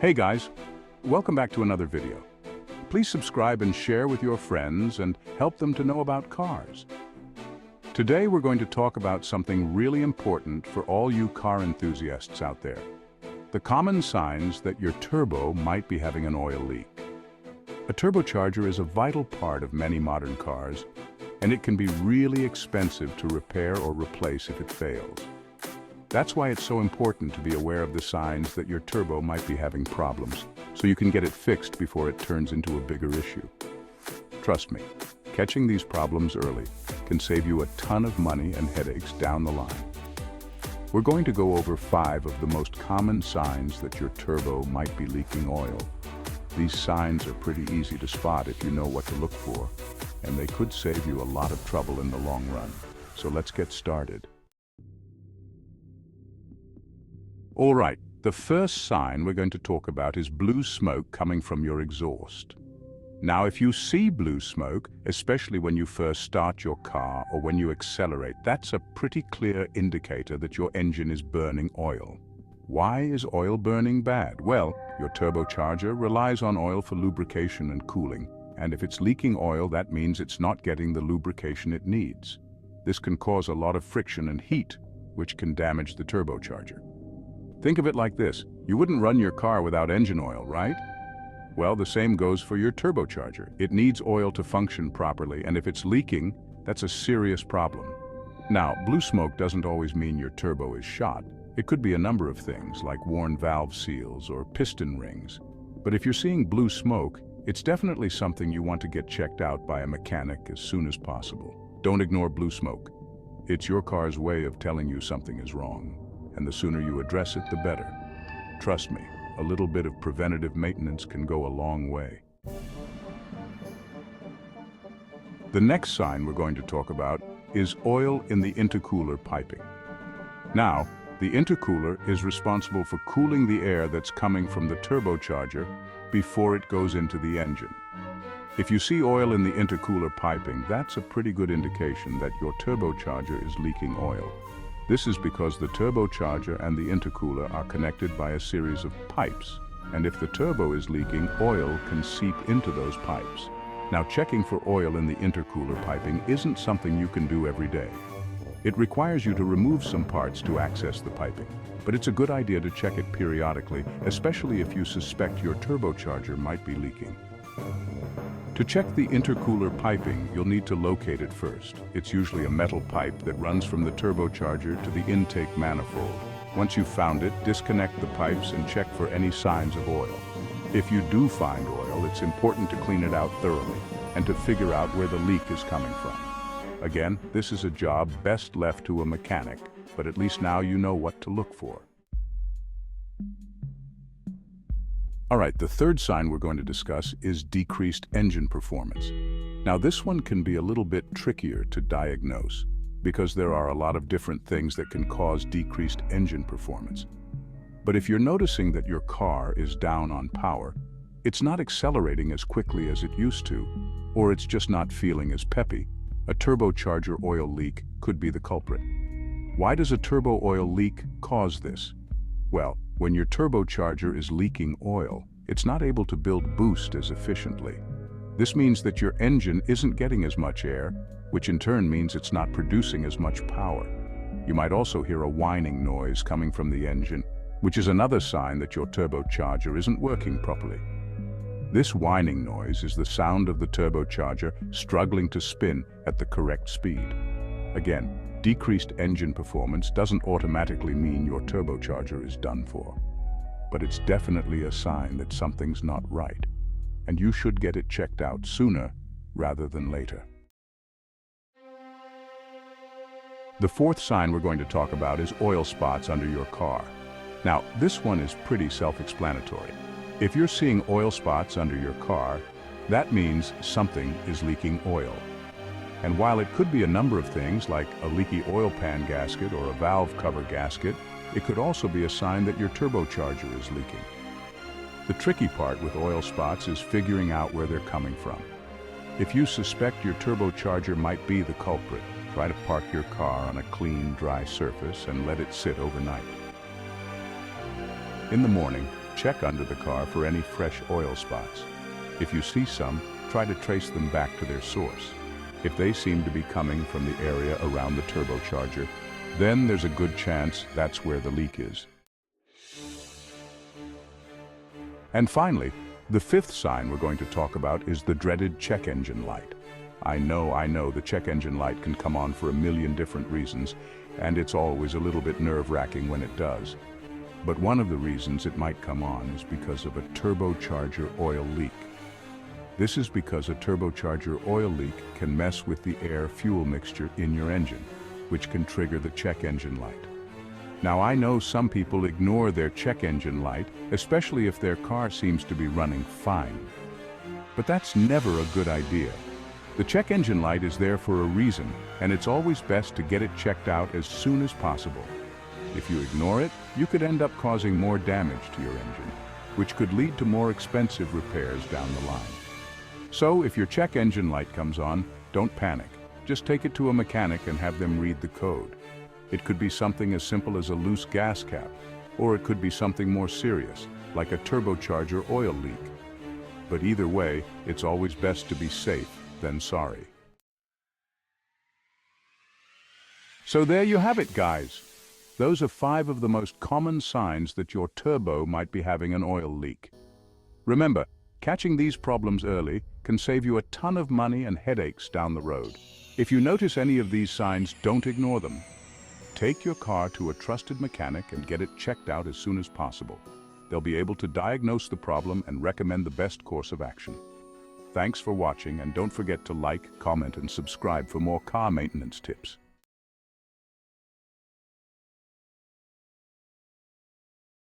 Hey guys, welcome back to another video. Please subscribe and share with your friends and help them to know about cars. Today we're going to talk about something really important for all you car enthusiasts out there. The common signs that your turbo might be having an oil leak. A turbocharger is a vital part of many modern cars, and it can be really expensive to repair or replace if it fails. That's why it's so important to be aware of the signs that your turbo might be having problems, so you can get it fixed before it turns into a bigger issue. Trust me, catching these problems early can save you a ton of money and headaches down the line. We're going to go over 5 of the most common signs that your turbo might be leaking oil. These signs are pretty easy to spot if you know what to look for, and they could save you a lot of trouble in the long run. So let's get started. All right, the first sign we're going to talk about is blue smoke coming from your exhaust. Now, if you see blue smoke, especially when you first start your car or when you accelerate, that's a pretty clear indicator that your engine is burning oil. Why is oil burning bad? Well, your turbocharger relies on oil for lubrication and cooling, and if it's leaking oil, that means it's not getting the lubrication it needs. This can cause a lot of friction and heat, which can damage the turbocharger. Think of it like this. You wouldn't run your car without engine oil, right? Well, the same goes for your turbocharger. It needs oil to function properly, and if it's leaking, that's a serious problem. Now, blue smoke doesn't always mean your turbo is shot. It could be a number of things, like worn valve seals or piston rings. But if you're seeing blue smoke, it's definitely something you want to get checked out by a mechanic as soon as possible. Don't ignore blue smoke. It's your car's way of telling you something is wrong. And the sooner you address it, the better. Trust me, a little bit of preventative maintenance can go a long way. The next sign we're going to talk about is oil in the intercooler piping. Now, the intercooler is responsible for cooling the air that's coming from the turbocharger before it goes into the engine. If you see oil in the intercooler piping, that's a pretty good indication that your turbocharger is leaking oil. This is because the turbocharger and the intercooler are connected by a series of pipes, and if the turbo is leaking, oil can seep into those pipes. Now, checking for oil in the intercooler piping isn't something you can do every day. It requires you to remove some parts to access the piping, but it's a good idea to check it periodically, especially if you suspect your turbocharger might be leaking. To check the intercooler piping, you'll need to locate it first. It's usually a metal pipe that runs from the turbocharger to the intake manifold. Once you've found it, disconnect the pipes and check for any signs of oil. If you do find oil, it's important to clean it out thoroughly and to figure out where the leak is coming from. Again, this is a job best left to a mechanic, but at least now you know what to look for. All right, the third sign we're going to discuss is decreased engine performance. Now, this one can be a little bit trickier to diagnose because there are a lot of different things that can cause decreased engine performance. But if you're noticing that your car is down on power, it's not accelerating as quickly as it used to, or it's just not feeling as peppy, a turbocharger oil leak could be the culprit. Why does a turbo oil leak cause this? Well, when your turbocharger is leaking oil, it's not able to build boost as efficiently. This means that your engine isn't getting as much air, which in turn means it's not producing as much power. You might also hear a whining noise coming from the engine, which is another sign that your turbocharger isn't working properly. This whining noise is the sound of the turbocharger struggling to spin at the correct speed. Again, decreased engine performance doesn't automatically mean your turbocharger is done for. But it's definitely a sign that something's not right, and you should get it checked out sooner rather than later. The fourth sign we're going to talk about is oil spots under your car. Now, this one is pretty self-explanatory. If you're seeing oil spots under your car, that means something is leaking oil. And while it could be a number of things like a leaky oil pan gasket or a valve cover gasket, it could also be a sign that your turbocharger is leaking. The tricky part with oil spots is figuring out where they're coming from. If you suspect your turbocharger might be the culprit, try to park your car on a clean, dry surface and let it sit overnight. In the morning, check under the car for any fresh oil spots. If you see some, try to trace them back to their source. If they seem to be coming from the area around the turbocharger, then there's a good chance that's where the leak is. And finally, the fifth sign we're going to talk about is the dreaded check engine light. I know, the check engine light can come on for a million different reasons, and it's always a little bit nerve-wracking when it does. But one of the reasons it might come on is because of a turbocharger oil leak. This is because a turbocharger oil leak can mess with the air-fuel mixture in your engine, which can trigger the check engine light. Now, I know some people ignore their check engine light, especially if their car seems to be running fine. But that's never a good idea. The check engine light is there for a reason, and it's always best to get it checked out as soon as possible. If you ignore it, you could end up causing more damage to your engine, which could lead to more expensive repairs down the line. So, if your check engine light comes on, don't panic. Just take it to a mechanic and have them read the code. It could be something as simple as a loose gas cap, or it could be something more serious, like a turbocharger oil leak. But either way, it's always best to be safe than sorry. So there you have it, guys. Those are 5 of the most common signs that your turbo might be having an oil leak. Remember, catching these problems early can save you a ton of money and headaches down the road. If you notice any of these signs, don't ignore them. Take your car to a trusted mechanic and get it checked out as soon as possible. They'll be able to diagnose the problem and recommend the best course of action. Thanks for watching, and don't forget to like, comment, and subscribe for more car maintenance tips.